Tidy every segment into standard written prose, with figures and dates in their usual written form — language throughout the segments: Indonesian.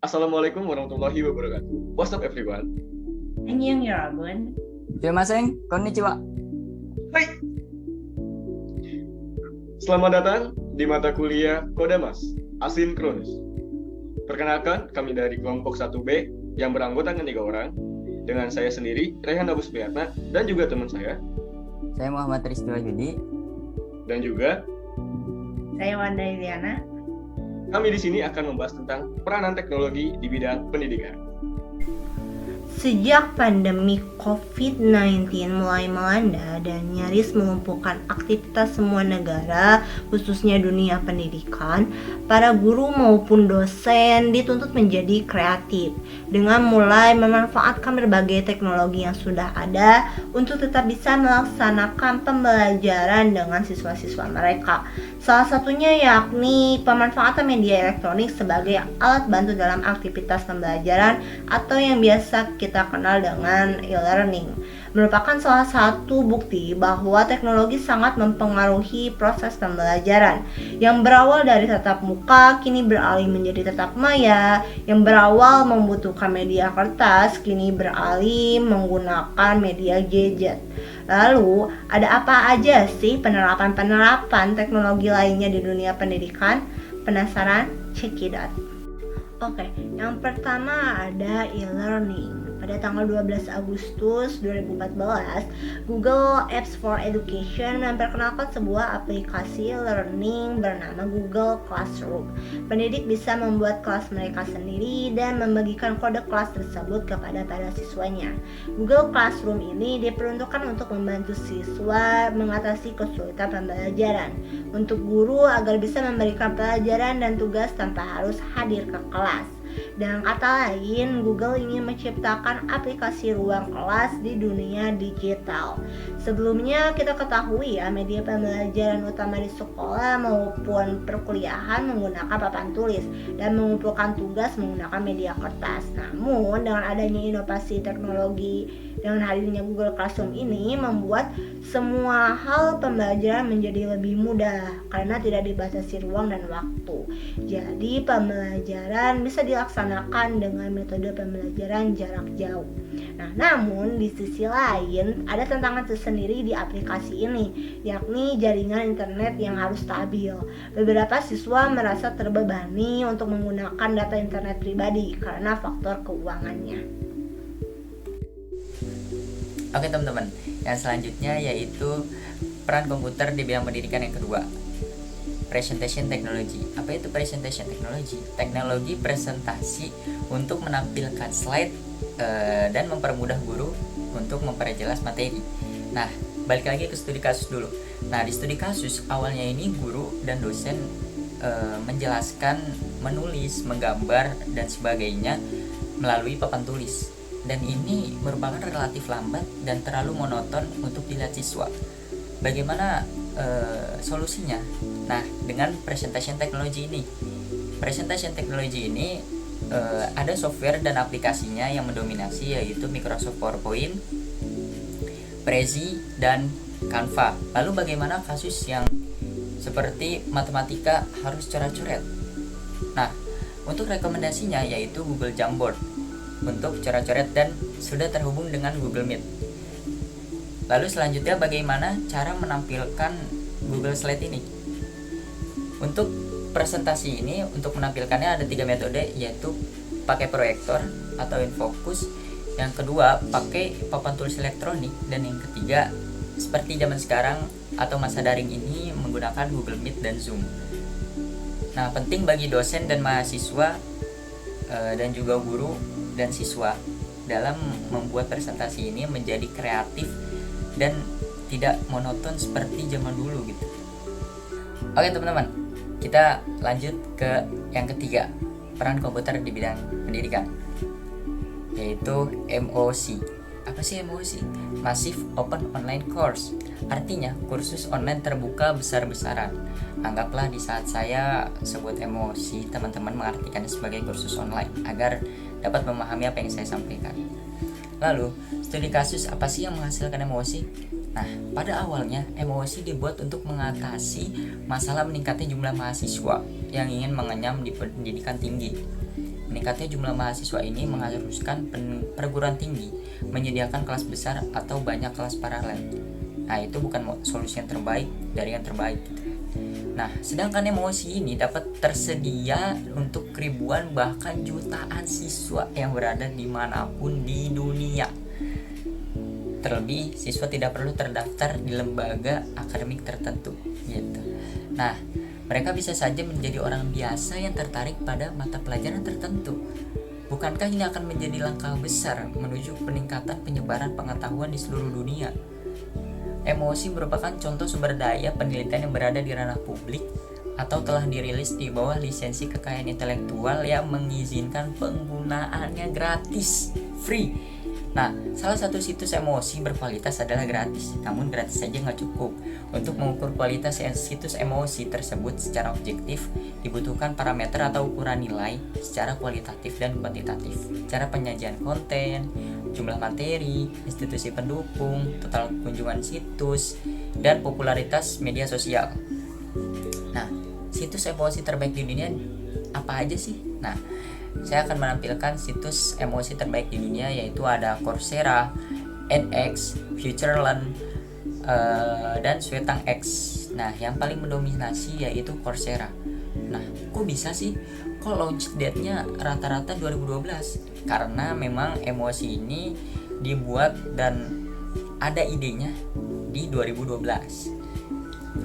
Assalamualaikum warahmatullahi wabarakatuh. What's up everyone? Annyeong 여러분. Sumimasen, konnichiwa. Hai. Selamat datang di mata kuliah Kodamas Asinkronus. Perkenalkan, kami dari kelompok 1B yang beranggotakan 3 orang. Dengan saya sendiri, Rehan Abu Supriyatna, dan juga teman saya. Saya Muhammad Rizky Wahyudi. Dan juga Saya Wanda Iliana. kami di sini akan membahas tentang peranan teknologi di bidang pendidikan. Sejak pandemi COVID-19 mulai melanda dan nyaris melumpuhkan aktivitas semua negara, khususnya dunia pendidikan, para guru maupun dosen dituntut menjadi kreatif dengan mulai memanfaatkan berbagai teknologi yang sudah ada untuk tetap bisa melaksanakan pembelajaran dengan siswa-siswa mereka. Salah satunya yakni pemanfaatan media elektronik sebagai alat bantu dalam aktivitas pembelajaran atau yang biasa kita kenal dengan e-learning. Merupakan salah satu bukti bahwa teknologi sangat mempengaruhi proses pembelajaran. Yang berawal dari tatap muka kini beralih menjadi tatap maya, yang berawal membutuhkan media kertas kini beralih menggunakan media gadget. Lalu, ada apa aja sih penerapan teknologi lainnya di dunia pendidikan? Penasaran? Check it out. Oke, yang pertama ada e-learning. Pada tanggal 12 Agustus 2014, Google Apps for Education memperkenalkan sebuah aplikasi learning bernama Google Classroom. Pendidik bisa membuat kelas mereka sendiri dan membagikan kode kelas tersebut kepada para siswanya. Google Classroom ini diperuntukkan untuk membantu siswa mengatasi kesulitan pembelajaran, untuk guru agar bisa memberikan pelajaran dan tugas tanpa harus hadir ke kelas. Dengan kata lain, Google ingin menciptakan aplikasi ruang kelas di dunia digital. Sebelumnya kita ketahui ya, media pembelajaran utama di sekolah maupun perkuliahan menggunakan papan tulis dan mengumpulkan tugas menggunakan media kertas. Namun dengan adanya inovasi teknologi dengan hadirnya Google Classroom ini membuat semua hal pembelajaran menjadi lebih mudah karena tidak dibatasi ruang dan waktu. Jadi pembelajaran bisa dilaksanakan dengan metode pembelajaran jarak jauh. Nah, namun di sisi lain ada tantangan tersendiri di aplikasi ini, yakni jaringan internet yang harus stabil. Beberapa siswa merasa terbebani untuk menggunakan data internet pribadi karena faktor keuangannya. Oke teman-teman, yang selanjutnya yaitu peran komputer di bidang pendidikan yang kedua, presentation technology. Apa itu presentation technology? Teknologi presentasi untuk menampilkan slide dan mempermudah guru untuk memperjelas materi. Nah, balik lagi ke studi kasus dulu. Nah, di studi kasus awalnya ini guru dan dosen menjelaskan, menulis, menggambar dan sebagainya melalui papan tulis. Dan ini merupakan relatif lambat dan terlalu monoton untuk dilihat siswa. Bagaimana solusinya? Nah, dengan presentation technology ini. Presentation technology ini ada software dan aplikasinya yang mendominasi, yaitu Microsoft PowerPoint, Prezi, dan Canva. Lalu bagaimana kasus yang seperti matematika harus coret-coret? Nah, untuk rekomendasinya yaitu Google Jamboard untuk coret-coret dan sudah terhubung dengan Google Meet. Lalu selanjutnya bagaimana cara menampilkan Google Slide ini? Untuk presentasi ini, untuk menampilkannya ada 3 metode, yaitu pakai proyektor atau infocus, yang kedua pakai papan tulis elektronik, dan yang ketiga seperti zaman sekarang atau masa daring ini menggunakan Google Meet dan Zoom. Nah, penting bagi dosen dan mahasiswa dan juga guru dan siswa dalam membuat presentasi ini menjadi kreatif dan tidak monoton seperti zaman dulu gitu. Oke teman-teman, kita lanjut ke yang ketiga, peran komputer di bidang pendidikan, yaitu MOC. Apa sih MOC? Massive Open Online Course. Artinya kursus online terbuka besar-besaran. Anggaplah di saat saya sebut MOC, teman-teman mengartikannya sebagai kursus online agar dapat memahami apa yang saya sampaikan. Lalu, studi kasus apa sih yang menghasilkan MOC? Nah, pada awalnya MOC dibuat untuk mengatasi masalah meningkatnya jumlah mahasiswa yang ingin mengenyam di pendidikan tinggi. Meningkatnya jumlah mahasiswa ini mengharuskan perguruan tinggi menyediakan kelas besar atau banyak kelas paralel. Nah, itu bukan solusi yang terbaik dari yang terbaik. Nah, sedangkan emosi ini dapat tersedia untuk ribuan bahkan jutaan siswa yang berada dimanapun di dunia. Terlebih, siswa tidak perlu terdaftar di lembaga akademik tertentu, gitu. Nah, mereka bisa saja menjadi orang biasa yang tertarik pada mata pelajaran tertentu. Bukankah ini akan menjadi langkah besar menuju peningkatan penyebaran pengetahuan di seluruh dunia? Emosi merupakan contoh sumber daya penelitian yang berada di ranah publik atau telah dirilis di bawah lisensi kekayaan intelektual yang mengizinkan penggunaannya gratis, free. Nah, salah satu situs emosi berkualitas adalah gratis. Namun gratis saja nggak cukup. Untuk mengukur kualitas situs emosi tersebut secara objektif, dibutuhkan parameter atau ukuran nilai secara kualitatif dan kuantitatif. Cara penyajian konten, jumlah materi, institusi pendukung, total kunjungan situs, dan popularitas media sosial. Nah, situs emosi terbaik di dunia apa aja sih? Nah, saya akan menampilkan situs emosi terbaik di dunia, yaitu ada Coursera, edX, FutureLearn, dan Swetang X. Nah, yang paling mendominasi yaitu Coursera. Nah, kok bisa sih? Kok launch date-nya rata-rata 2012? Karena memang emosi ini dibuat dan ada idenya di 2012.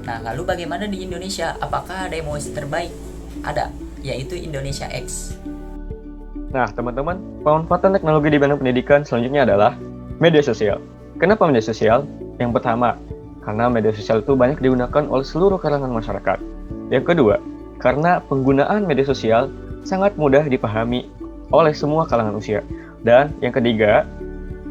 Nah, lalu bagaimana di Indonesia? Apakah ada emosi terbaik? Ada, yaitu Indonesia X. Nah, teman-teman, pemanfaatan teknologi di bidang pendidikan selanjutnya adalah media sosial. Kenapa media sosial? Yang pertama, karena media sosial itu banyak digunakan oleh seluruh kalangan masyarakat. Yang kedua, karena penggunaan media sosial sangat mudah dipahami oleh semua kalangan usia. Dan yang ketiga,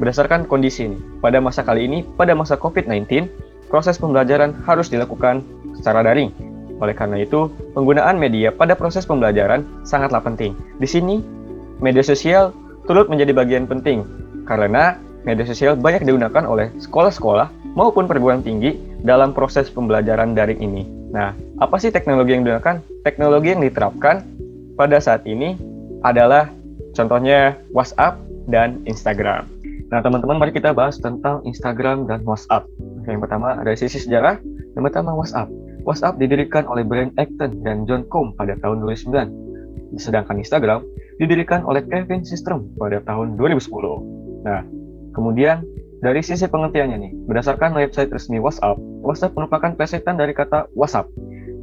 berdasarkan kondisi ini, pada masa kali ini, pada masa COVID-19, proses pembelajaran harus dilakukan secara daring. Oleh karena itu, penggunaan media pada proses pembelajaran sangatlah penting. Di sini, media sosial turut menjadi bagian penting karena media sosial banyak digunakan oleh sekolah-sekolah maupun perguruan tinggi dalam proses pembelajaran daring ini. Nah, apa sih teknologi yang digunakan? Teknologi yang diterapkan pada saat ini adalah contohnya WhatsApp dan Instagram. Nah, teman-teman, mari kita bahas tentang Instagram dan WhatsApp. Yang pertama, dari sisi sejarah, yang pertama WhatsApp. WhatsApp didirikan oleh Brian Acton dan John Combe pada tahun 2009. Sedangkan Instagram didirikan oleh Kevin Systrom pada tahun 2010. Nah, kemudian dari sisi pengertiannya nih, berdasarkan website resmi WhatsApp, WhatsApp merupakan plesetan dari kata WhatsApp.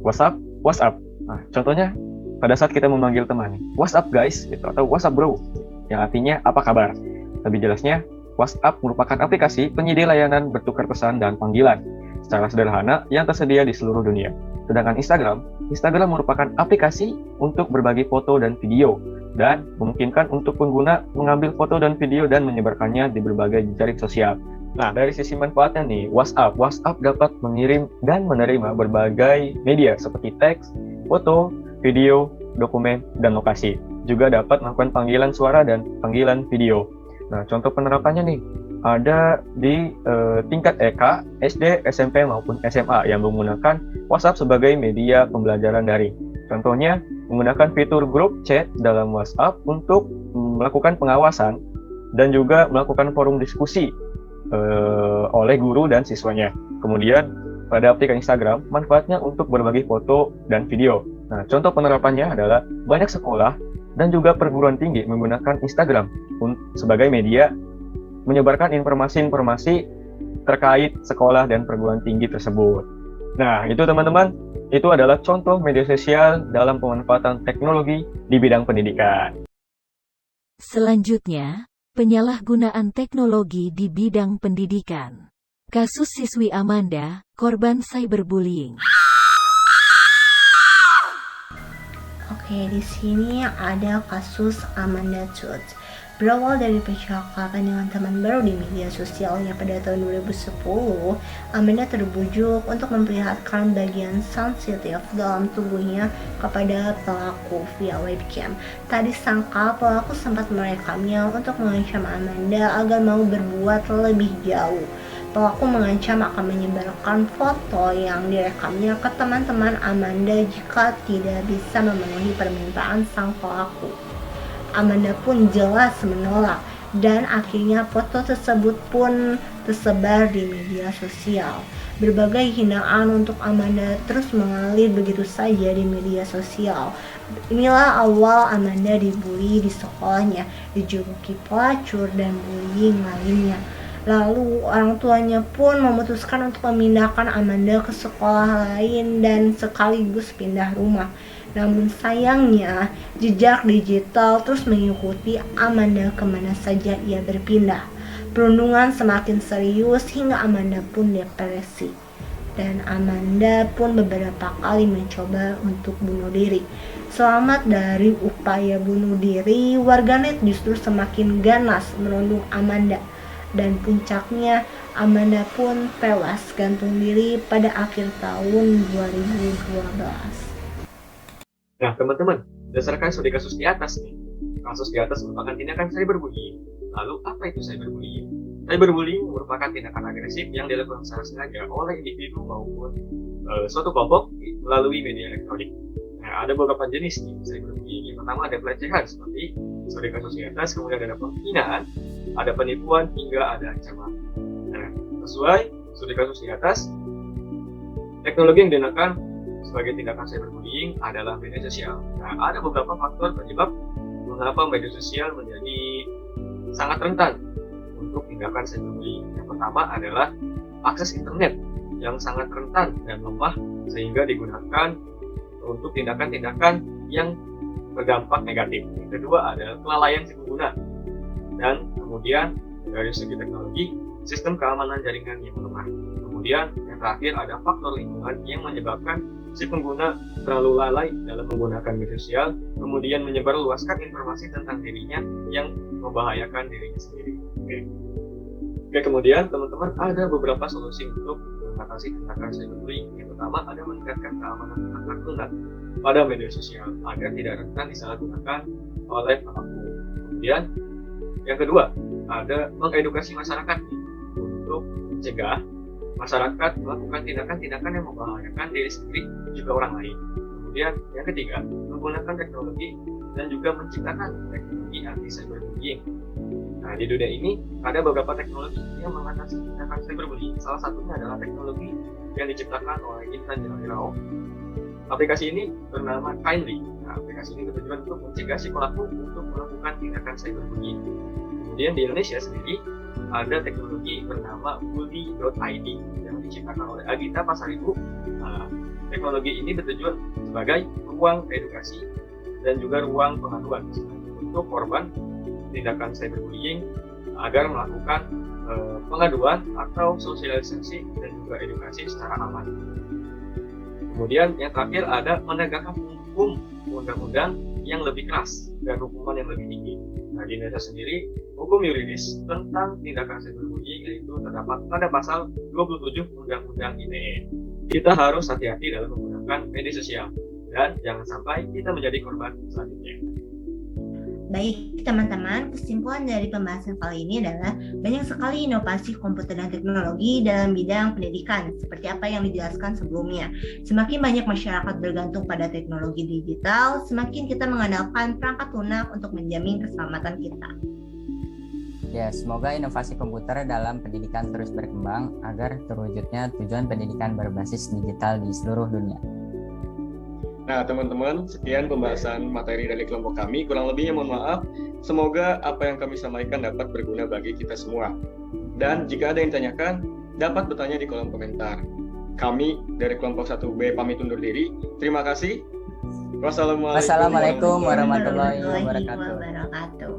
WhatsApp, WhatsApp. Nah, contohnya pada saat kita memanggil teman nih, WhatsApp guys, gitu, atau WhatsApp bro, yang artinya apa kabar. Lebih jelasnya, WhatsApp merupakan aplikasi penyedia layanan bertukar pesan dan panggilan secara sederhana yang tersedia di seluruh dunia. Sedangkan Instagram merupakan aplikasi untuk berbagi foto dan video dan memungkinkan untuk pengguna mengambil foto dan video dan menyebarkannya di berbagai jejaring sosial. Nah, dari sisi manfaatnya nih, WhatsApp dapat mengirim dan menerima berbagai media seperti teks, foto, video, dokumen, dan lokasi. Juga dapat melakukan panggilan suara dan panggilan video. Nah, contoh penerapannya nih, ada di tingkat TK, SD, SMP, maupun SMA yang menggunakan WhatsApp sebagai media pembelajaran daring. Contohnya, menggunakan fitur grup chat dalam WhatsApp untuk melakukan pengawasan dan juga melakukan forum diskusi oleh guru dan siswanya. Kemudian, pada aplikasi Instagram, manfaatnya untuk berbagi foto dan video. Nah, contoh penerapannya adalah banyak sekolah dan juga perguruan tinggi menggunakan Instagram sebagai media menyebarkan informasi-informasi terkait sekolah dan perguruan tinggi tersebut. Nah, itu teman-teman, itu adalah contoh media sosial dalam pemanfaatan teknologi di bidang pendidikan. Selanjutnya, penyalahgunaan teknologi di bidang pendidikan. Kasus siswi Amanda, korban cyberbullying. Oke, di sini ada kasus Amanda Tooth. Berawal dari percakapan dengan teman baru di media sosialnya pada tahun 2010, Amanda terbujuk untuk memperlihatkan bagian sensitif dalam tubuhnya kepada pelaku via webcam. Tak disangka pelaku sempat merekamnya untuk mengancam Amanda agar mau berbuat lebih jauh. Pelaku mengancam akan menyebarkan foto yang direkamnya ke teman-teman Amanda jika tidak bisa memenuhi permintaan sang pelaku. Amanda pun jelas menolak dan akhirnya foto tersebut pun tersebar di media sosial. Berbagai hinaan untuk Amanda terus mengalir begitu saja di media sosial. Inilah awal Amanda dibully di sekolahnya, dijuluki pelacur dan bullying lainnya. Lalu orang tuanya pun memutuskan untuk memindahkan Amanda ke sekolah lain dan sekaligus pindah rumah. Namun sayangnya, jejak digital terus mengikuti Amanda kemana saja ia berpindah. Perundungan semakin serius hingga Amanda pun depresi. Dan Amanda pun beberapa kali mencoba untuk bunuh diri. Selamat dari upaya bunuh diri, warganet justru semakin ganas merundung Amanda. Dan puncaknya, Amanda pun tewas gantung diri pada akhir tahun 2012. Nah, teman-teman, berdasarkan studi kasus di atas nih, kasus di atas merupakan tindakan cyberbullying. Lalu, apa itu cyberbullying? Cyberbullying merupakan tindakan agresif yang dilakukan secara sengaja oleh individu maupun suatu kelompok melalui media elektronik. Nah, ada beberapa jenis nih cyberbullying. Yang pertama ada pelecehan seperti studi kasus di atas, kemudian ada penghinaan, ada penipuan, hingga ada ancaman. Nah, sesuai studi kasus di atas, teknologi yang digunakan sebagai tindakan cyberbullying adalah media sosial. Nah, ada beberapa faktor penyebab mengapa media sosial menjadi sangat rentan untuk tindakan cyberbullying. Yang pertama adalah akses internet yang sangat rentan dan lemah sehingga digunakan untuk tindakan-tindakan yang berdampak negatif. Yang kedua adalah kelalaian si pengguna. Dan kemudian dari segi teknologi, sistem keamanan jaringan yang lemah. Kemudian yang terakhir ada faktor lingkungan yang menyebabkan si pengguna terlalu lalai dalam menggunakan media sosial, kemudian menyebarluaskan informasi tentang dirinya yang membahayakan dirinya sendiri. Oke, kemudian teman-teman ada beberapa solusi untuk mengatasi tindakan cyberbullying. Yang pertama ada meningkatkan keamanan antar pengguna pada media sosial agar tidak rentan disalahgunakan oleh pelaku. Kemudian yang kedua ada mengedukasi masyarakat untuk mencegah masyarakat melakukan tindakan-tindakan yang membahayakan diri sendiri juga orang lain. Kemudian yang ketiga, menggunakan teknologi dan juga menciptakan teknologi anti cyberbullying. Nah, di dunia ini ada beberapa teknologi yang mengatasi tindakan cyberbullying. Salah satunya adalah teknologi yang diciptakan oleh Intan Rao. Aplikasi ini bernama Kindly. Nah, aplikasi ini bertujuan untuk mencegah si pelaku untuk melakukan tindakan cyberbullying. Kemudian di Indonesia sendiri ada teknologi bernama bully.id yang diciptakan oleh Agita Pasaribu. Nah, teknologi ini bertujuan sebagai ruang edukasi dan juga ruang pengaduan untuk korban tindakan cyberbullying agar melakukan pengaduan atau sosialisasi dan juga edukasi secara aman. Kemudian yang terakhir ada menegakkan hukum undang-undang yang lebih keras dan hukuman yang lebih tinggi. Nah, di Indonesia sendiri, hukum yuridis tentang tindakan cyberbullying yaitu terdapat pada pasal 27 Undang-Undang ITE. Kita harus hati-hati dalam menggunakan media sosial dan jangan sampai kita menjadi korban selanjutnya. Baik teman-teman, kesimpulan dari pembahasan kali ini adalah banyak sekali inovasi komputer dan teknologi dalam bidang pendidikan seperti apa yang dijelaskan sebelumnya. Semakin banyak masyarakat bergantung pada teknologi digital, semakin kita mengandalkan perangkat lunak untuk menjamin keselamatan kita. Ya, semoga inovasi komputer dalam pendidikan terus berkembang agar terwujudnya tujuan pendidikan berbasis digital di seluruh dunia. Nah, teman-teman, sekian pembahasan materi dari kelompok kami. Kurang lebihnya mohon maaf. Semoga apa yang kami sampaikan dapat berguna bagi kita semua. Dan jika ada yang ditanyakan, dapat bertanya di kolom komentar. Kami dari kelompok 1B pamit undur diri. Terima kasih. Wassalamualaikum Wassalamualaikum warahmatullahi wabarakatuh.